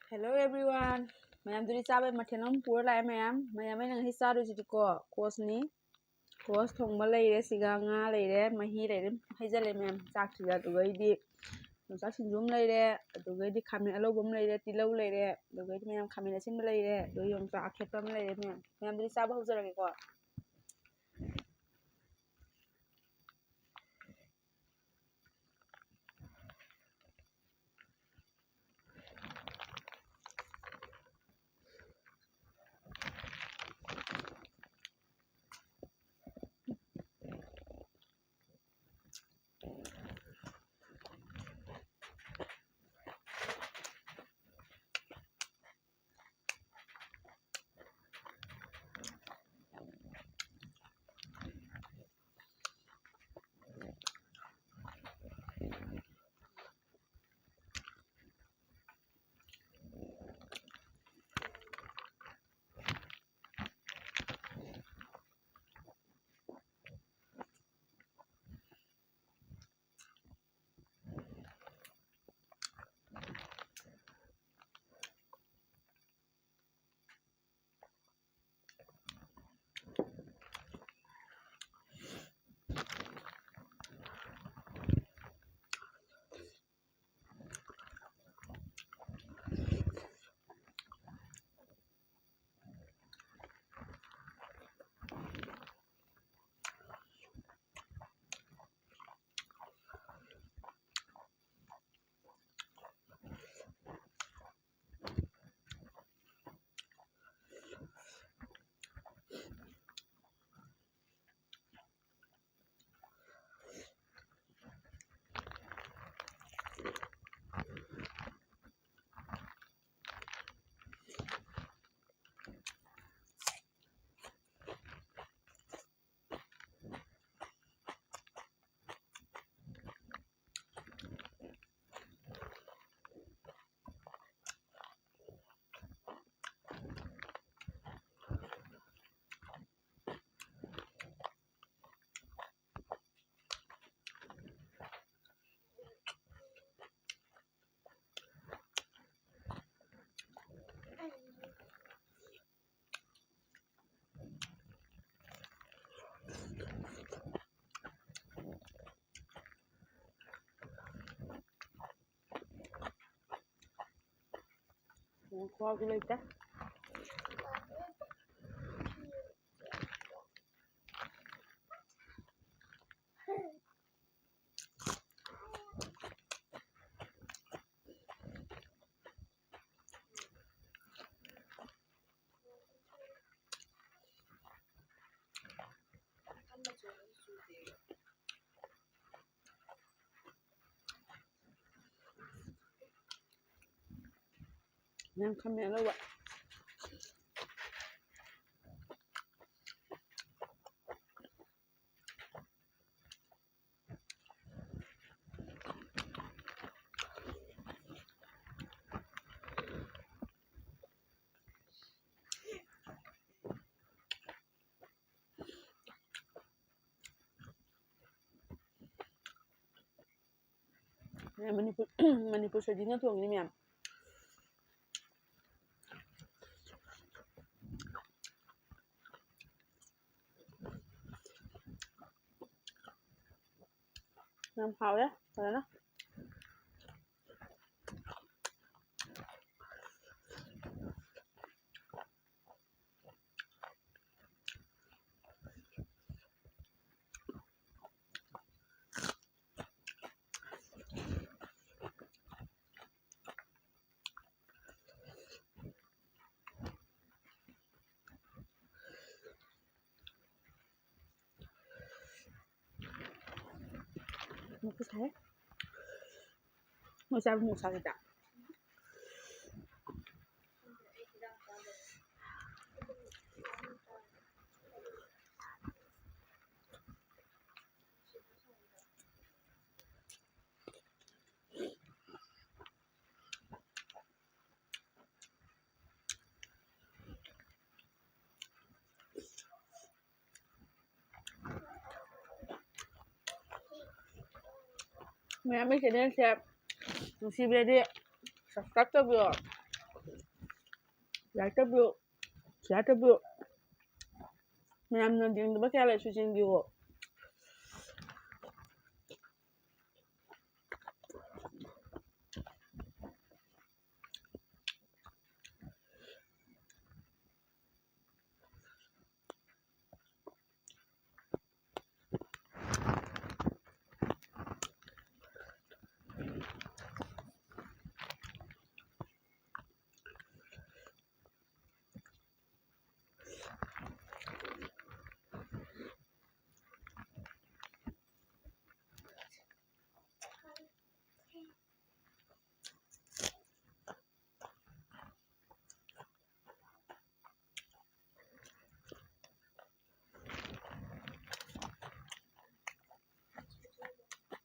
Hello everyone. Mayam duri chabai mathenam pura lai mayam. Mayam ai nang hi sa du jiti ko course ni. Course thongba leire siga nga leire mahi leire haijale mayam chak thiga dugai di. Chak sinjum leire dugai di khamin alobam leire tilau leire dugai di mayam khamin asin leire du yong chak akhepam leire mayam. Mayam duri chaba haujarage ko. Ko gulai ta. Mayam khamin alo wa. Manipur sejina tuang ni mayam. Mayam hao ya, phải nó. Một cái thế. Một sao thì tạo. Mayam mấy cái này xem. Sushi về đi. Subscribe cho video. ꯌꯥꯔꯛꯇꯕ꯭ꯔꯣ ꯌꯥꯔꯛꯇꯕ꯭ꯔꯣ ꯃꯌꯥꯝꯅ ꯌꯦꯡꯗꯕ ꯀꯌꯥ ꯂꯩꯁꯨ ꯌꯦꯡꯕꯤꯌꯣ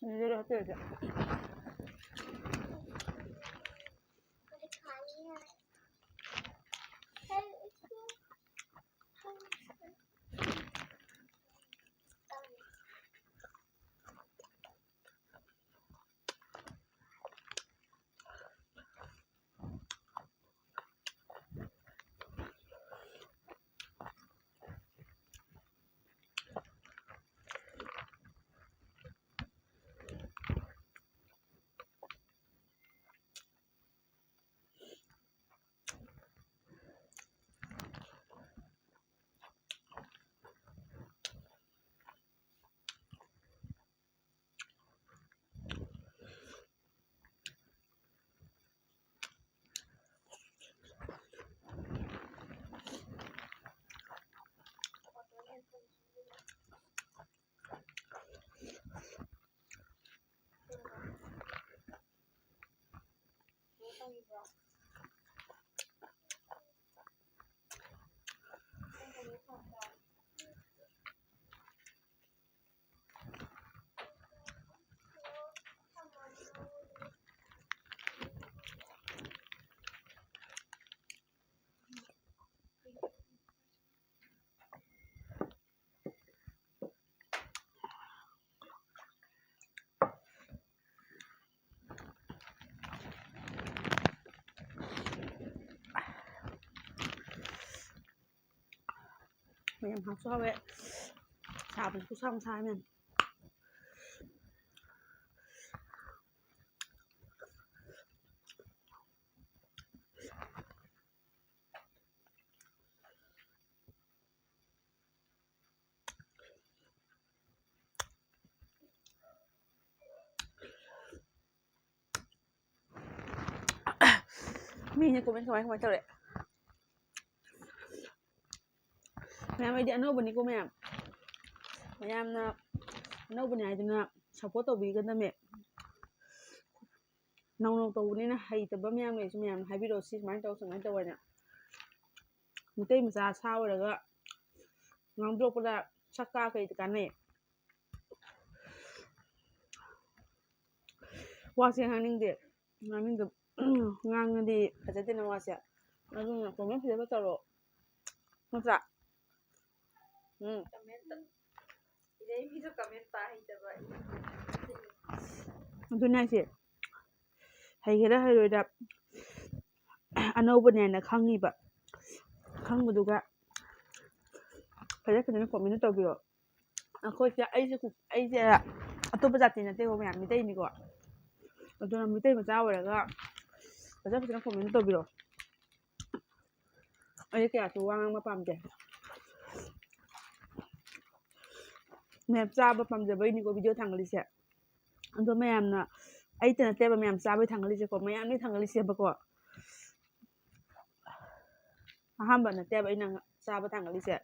이대로 합쳐야지 Mềm học so vậy xào mình cũng xong sai mình Minnya komen kemarin coba Mẹ ơi đi ꯑꯅꯧꯕ ꯅꯤꯀꯣ ꯃꯌꯥꯝ ꯃꯌꯥꯝꯅ ꯑꯅꯧꯕꯅꯤ ꯍꯥꯏꯗꯨꯅ support ꯇꯧꯕꯤꯒꯗꯕꯅꯦ ꯅꯧꯅ ꯇꯧꯕꯅꯤꯅ ꯍꯩꯇꯕ ꯃꯌꯥꯝ ꯂꯩꯁꯨ ꯃꯌꯥꯝ ꯍꯥꯏꯕꯤꯔꯛꯑꯣ ꯁꯤ ꯁꯨꯃꯥꯏꯅ ꯇꯧ ꯁꯨꯃꯥꯏꯅ ꯇꯧꯋꯦꯅ ꯃꯩꯇꯩ ꯃꯆꯥ ꯁꯥ ꯑꯣꯏꯔꯒ ꯉꯥꯡꯊꯣꯛꯄꯗ ꯁꯛꯀꯥ ꯀꯩ ꯀꯥꯟꯅꯩ ꯋꯥꯁꯦ ꯉꯥꯡꯅꯤꯡꯗꯦ ꯉꯥꯡꯉꯗꯤ ꯐꯖꯗꯦꯅ ꯋꯥꯁꯦ ꯑꯗꯨꯅ ꯀꯣꯃꯦꯟ ꯐꯖꯕ ꯇꯧꯔꯣ ꯅꯠꯇ꯭ꯔꯥ ꯑꯗꯨꯅ ꯍꯥꯏꯁꯦ ꯍꯩꯒꯦꯔꯥ ꯍꯩꯔꯣꯏꯔꯥ ꯑꯅꯧꯕꯅꯦꯅ ꯈꯪꯉꯤꯕ ꯈꯪꯕꯗꯨꯒ ꯐꯖꯅ ꯀꯣꯃꯦꯟ ꯇꯧꯕꯤꯔꯣ ꯑꯩꯈꯣꯏꯁꯦ ꯑꯩꯁꯦ ꯑꯇꯣꯞꯄ ꯖꯥꯇꯤ ꯅꯠꯇꯦꯀꯣ ꯃꯌꯥꯝ ꯃꯤꯇꯩꯅꯤꯀꯣ ꯑꯗꯨꯅ ꯃꯤꯇꯩ ꯃꯆꯥ ꯑꯣꯏꯔꯒ ꯐꯖꯅ ꯀꯣꯃꯦꯟ ꯇꯧꯕꯤꯔꯣ ꯑꯩ ꯀꯌꯥꯁꯨ ꯋꯥ ꯉꯥꯡꯕ ꯄꯥꯝꯗꯦ ꯃꯌꯥꯝ ꯆꯥꯕ ꯄꯥꯝꯖꯕꯩꯅꯤꯀꯣ ꯚꯤꯗꯤꯑꯣ ꯊꯥꯡꯒꯠꯂꯤꯁꯦ ꯑꯗꯣ ꯃꯌꯥꯝꯅ ꯑꯩꯇ ꯅꯠꯇꯦꯕ ꯃꯌꯥꯝ ꯆꯥꯕꯩ ꯊꯥꯡꯒꯠꯂꯤꯁꯦꯀꯣ ꯃꯌꯥꯝꯅꯤ ꯊꯥꯡꯒꯠꯂꯤꯁꯦꯕꯀꯣ ꯑꯍꯥꯟꯕ ꯅꯠꯇꯦꯕ ꯑꯩꯅ ꯆꯥꯕ ꯊꯥꯡꯒꯠꯂꯤꯁꯦ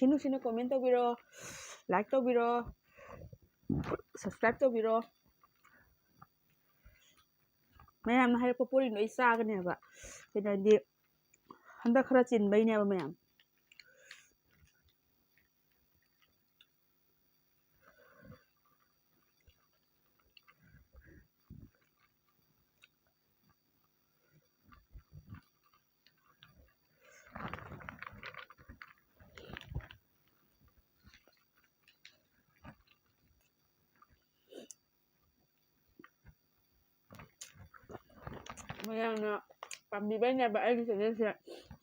ꯅꯨꯡꯁꯤꯅ ꯀꯣꯃꯦꯟ ꯇꯧꯕꯤꯔꯣ ꯂꯥꯏꯛ ꯇꯧꯕꯤꯔꯣ ꯁꯕꯁꯀ꯭ꯔꯥꯏꯕ ꯇꯧꯕꯤꯔꯣ ꯃꯌꯥꯝꯅ ꯍꯥꯏꯔꯛꯄ ꯄꯣꯠꯁꯤꯡꯗꯣ ꯑꯩ ꯆꯥꯒꯅꯦꯕ ꯀꯩꯅꯣꯗꯤ ꯍꯟꯗꯛ ꯈꯔ ꯆꯤꯟꯕꯩꯅꯦꯕ ꯃꯌꯥꯝ ꯃꯌꯥꯝꯅ ꯄꯥꯝꯕꯤꯕꯩꯅꯦꯕ ꯑꯩꯒꯤ ꯆꯦꯅꯦꯜꯁꯦ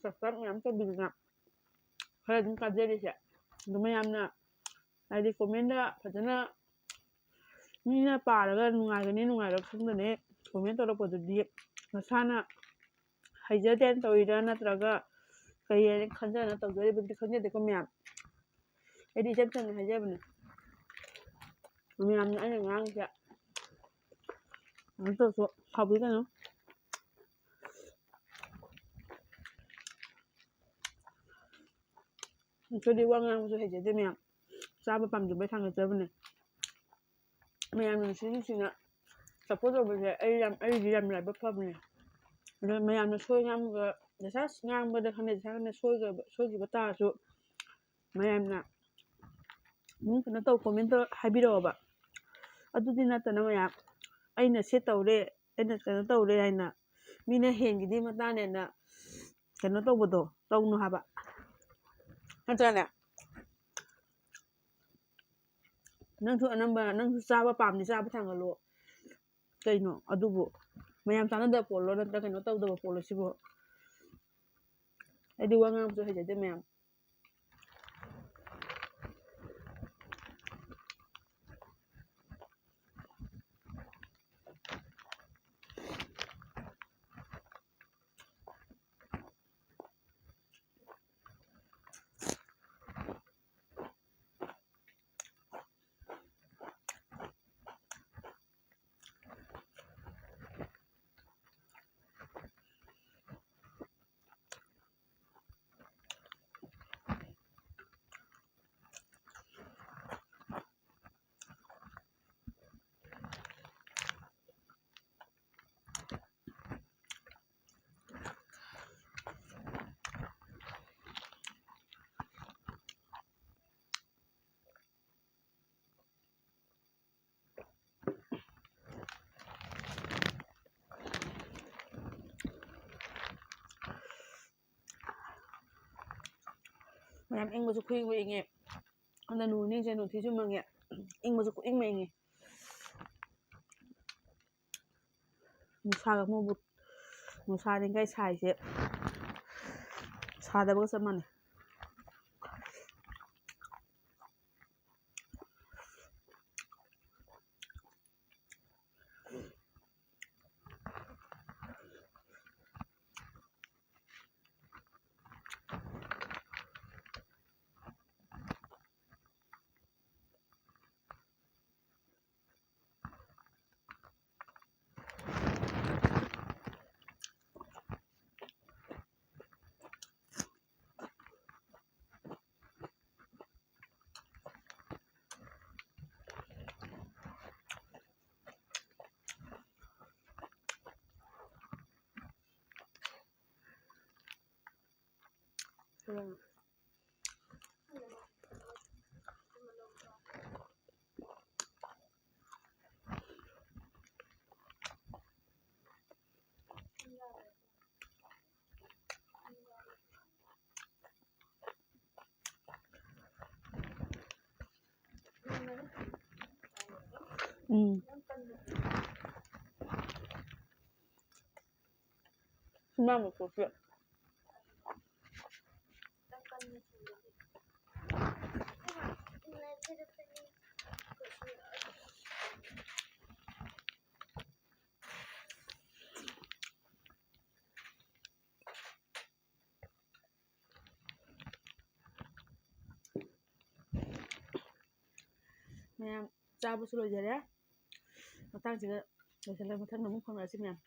ꯁꯕꯁꯀ꯭ꯔꯥꯏꯕ ꯃꯌꯥꯝ ꯇꯧꯕꯤꯗꯅ ꯈꯔ ꯑꯗꯨꯝ ꯀꯥꯖꯔꯤꯁꯦ ꯑꯗꯨ ꯃꯌꯥꯝꯅ ꯍꯥꯏꯗꯤ ꯀꯣꯃꯦꯟꯗ ꯐꯖꯅ ꯃꯤꯅ ꯄꯥꯔꯒ ꯅꯨꯡꯉꯥꯏꯒꯅꯤ ꯅꯨꯡꯉꯥꯏꯔꯣꯏ ꯈꯪꯗꯅꯦ ꯀꯣꯃꯦꯟ ꯇꯧꯔꯛꯄꯗꯨꯗꯤ ꯃꯁꯥꯅ ꯍꯩꯖꯗꯦꯅ ꯇꯧꯔꯤꯔꯥ ꯅꯠꯇ꯭ꯔꯒ ꯀꯩ ꯍꯥꯏꯅ ꯈꯟꯖꯅ ꯇꯧꯖꯔꯤꯕꯗꯤ ꯈꯪꯖꯗꯦꯀꯣ ꯃꯌꯥꯝ ꯑꯩꯗꯤ ꯏꯆꯝ ꯆꯝꯅ ꯍꯥꯏꯖꯕꯅꯦ ꯃꯌꯥꯝꯅ ꯑꯩꯅ ꯉꯥꯡꯉꯤꯁꯦ ꯑꯗꯨ ꯇꯧꯁꯨ ꯁꯥꯎꯕꯤꯒꯅꯨ ꯑꯩꯈꯣꯏꯗꯤ ꯋꯥ ꯉꯥꯡꯕꯁꯨ ꯍꯩꯖꯗꯦ ꯃꯌꯥꯝ ꯆꯥꯕ ꯄꯥꯝꯖꯕꯩ ꯊꯥꯡꯒꯠꯆꯕꯅꯦ ꯃꯌꯥꯝꯅ ꯅꯨꯡꯁꯤꯅ ꯁꯞꯄꯣꯔꯠ ꯇꯧꯕꯁꯦ ꯑꯩꯗꯤ ꯌꯥꯝ ꯂꯥꯏꯕꯛ ꯐꯕꯅꯦ ꯑꯗꯣ ꯃꯌꯥꯝꯅ ꯁꯣꯏ ꯉꯥꯡꯕ ꯖꯁ ꯉꯥꯡꯕꯗ ꯈꯪꯗꯦ ꯏꯁꯥꯅ ꯁꯣꯏꯈꯤꯕ ꯇꯥꯔꯁꯨ ꯃꯌꯥꯝꯅ ꯑꯗꯨꯝ ꯀꯩꯅꯣ ꯇꯧ ꯀꯣꯃꯦꯟ ꯇꯧꯔ ꯍꯥꯏꯕꯤꯔꯛꯑꯣꯕ ꯑꯗꯨꯗꯤ ꯅꯠꯇꯅ ꯃꯌꯥꯝ ꯑꯩꯅ ꯁꯤ ꯇꯧꯔꯦ ꯑꯩꯅ ꯀꯩꯅꯣ ꯇꯧꯔꯦ ꯍꯥꯏꯅ ꯃꯤꯅ ꯍꯦꯟꯒꯤꯗꯤ ꯃꯇꯥꯅꯦꯅ ꯀꯩꯅꯣ ꯇꯧꯕꯗꯣ ꯇꯧꯅꯨ ꯍꯥꯏꯕ ꯅꯠꯇ꯭ꯔꯅꯦ ꯅꯪꯁꯨ ꯑꯅꯝꯕ ꯅꯪꯁꯨ ꯆꯥꯕ ꯄꯥꯝꯗꯤ ꯆꯥꯕ ꯊꯥꯡꯒꯠꯂꯣ ꯀꯩꯅꯣ ꯑꯗꯨꯕꯨ ꯃꯌꯥꯝ ꯆꯥꯟꯅꯗꯕ ꯄꯣꯠꯂꯣ ꯅꯠꯇ꯭ꯔ ꯀꯩꯅꯣ ꯇꯧꯗꯕ ꯄꯣꯠꯂꯣ ꯁꯤꯕꯨ ꯑꯩꯗꯤ ꯋꯥ ꯉꯥꯡꯕꯁꯨ ꯍꯩꯖꯗꯦ ꯃꯌꯥꯝ ꯃꯌꯥꯝ ꯏꯪꯕꯁꯨ ꯈꯨꯏꯪꯕ ꯏꯪꯉꯦ ꯍꯟꯗꯛ ꯅꯣꯡ ꯅꯤꯅꯤꯁꯦ ꯅꯨꯡꯊꯤꯁꯨ ꯃꯪꯉꯦ ꯏꯪꯕꯁꯨ ꯈꯨꯏꯪꯕ ꯏꯪꯉꯦ ꯅꯨꯡꯁꯥꯒ ꯑꯃꯨꯛ ꯅꯨꯡꯁꯥꯔꯤꯈꯩ ꯁꯥꯏꯁꯦ ꯁꯥꯗꯕꯒ ꯆꯞ ꯃꯥꯟꯅꯩ ꯁꯨꯃꯥꯡ ꯄꯣꯠꯁꯦ ꯃꯌꯥꯝ ꯆꯥꯕꯁꯨ ꯂꯣꯏꯖꯔꯦ ꯃꯇꯥꯡꯁꯤꯗ ꯂꯣꯏꯁꯤꯜꯂꯒ ꯃꯊꯪꯗ ꯑꯃꯨꯛ ꯐꯪꯉꯁꯤ ꯃꯌꯥꯝ